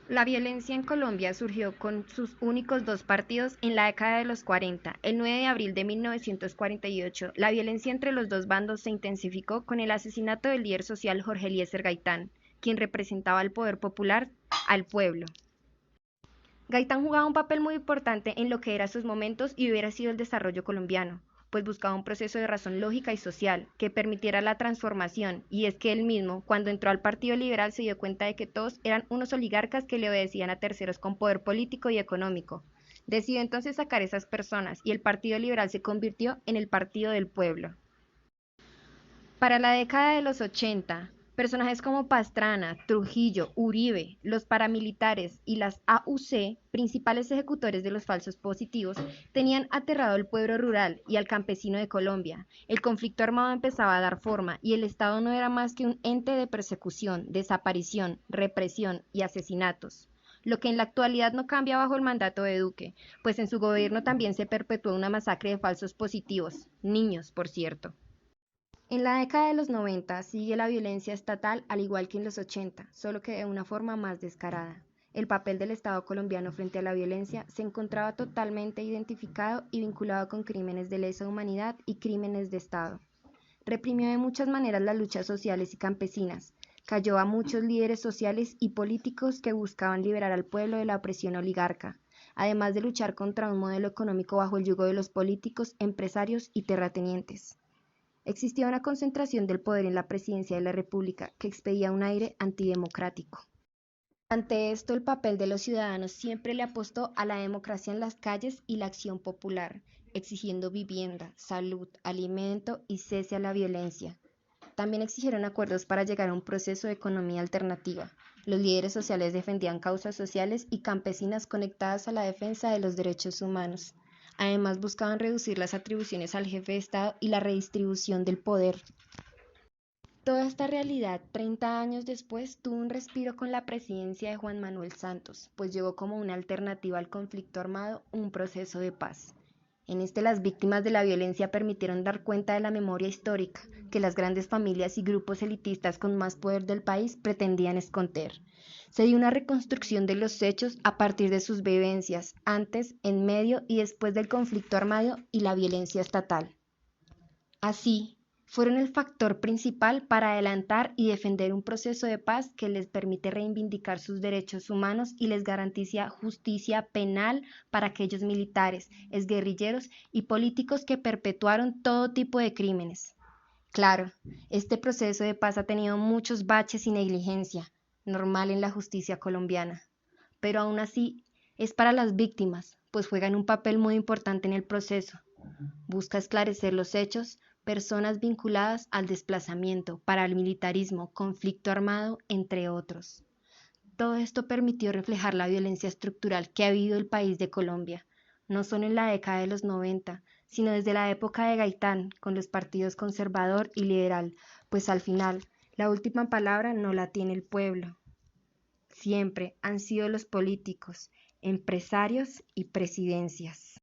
La violencia en Colombia surgió con sus únicos dos partidos en la década de los 40. El 9 de abril de 1948, la violencia entre los dos bandos se intensificó con el asesinato del líder social Jorge Eliezer Gaitán, quien representaba al poder popular al pueblo. Gaitán jugaba un papel muy importante en lo que eran sus momentos y hubiera sido el desarrollo colombiano, pues buscaba un proceso de razón lógica y social que permitiera la transformación, y es que él mismo, cuando entró al Partido Liberal, se dio cuenta de que todos eran unos oligarcas que le obedecían a terceros con poder político y económico. Decidió entonces sacar esas personas y el Partido Liberal se convirtió en el Partido del Pueblo. Para la década de los 80, personajes como Pastrana, Trujillo, Uribe, los paramilitares y las AUC, principales ejecutores de los falsos positivos, tenían aterrado al pueblo rural y al campesino de Colombia. El conflicto armado empezaba a dar forma y el Estado no era más que un ente de persecución, desaparición, represión y asesinatos. Lo que en la actualidad no cambia bajo el mandato de Duque, pues en su gobierno también se perpetuó una masacre de falsos positivos, niños, por cierto. En la década de los 90 sigue la violencia estatal al igual que en los 80, solo que de una forma más descarada. El papel del Estado colombiano frente a la violencia se encontraba totalmente identificado y vinculado con crímenes de lesa humanidad y crímenes de Estado. Reprimió de muchas maneras las luchas sociales y campesinas, cayó a muchos líderes sociales y políticos que buscaban liberar al pueblo de la opresión oligarca, además de luchar contra un modelo económico bajo el yugo de los políticos, empresarios y terratenientes. Existía una concentración del poder en la presidencia de la República que expedía un aire antidemocrático. Ante esto, el papel de los ciudadanos siempre le apostó a la democracia en las calles y la acción popular, exigiendo vivienda, salud, alimento y cese a la violencia. También exigieron acuerdos para llegar a un proceso de economía alternativa. Los líderes sociales defendían causas sociales y campesinas conectadas a la defensa de los derechos humanos. Además, buscaban reducir las atribuciones al jefe de Estado y la redistribución del poder. Toda esta realidad, 30 años después, tuvo un respiro con la presidencia de Juan Manuel Santos, pues llegó como una alternativa al conflicto armado un proceso de paz. En este, las víctimas de la violencia permitieron dar cuenta de la memoria histórica que las grandes familias y grupos elitistas con más poder del país pretendían esconder. Se dio una reconstrucción de los hechos a partir de sus vivencias, antes, en medio y después del conflicto armado y la violencia estatal. Así, fueron el factor principal para adelantar y defender un proceso de paz que les permite reivindicar sus derechos humanos y les garantiza justicia penal para aquellos militares, exguerrilleros y políticos que perpetuaron todo tipo de crímenes. Claro, este proceso de paz ha tenido muchos baches y negligencia, normal en la justicia colombiana, pero aún así es para las víctimas, pues juegan un papel muy importante en el proceso. Busca esclarecer los hechos, personas vinculadas al desplazamiento, paramilitarismo, conflicto armado, entre otros. Todo esto permitió reflejar la violencia estructural que ha vivido el país de Colombia, no solo en la década de los 90, sino desde la época de Gaitán, con los partidos conservador y liberal, pues al final, la última palabra no la tiene el pueblo. Siempre han sido los políticos, empresarios y presidencias.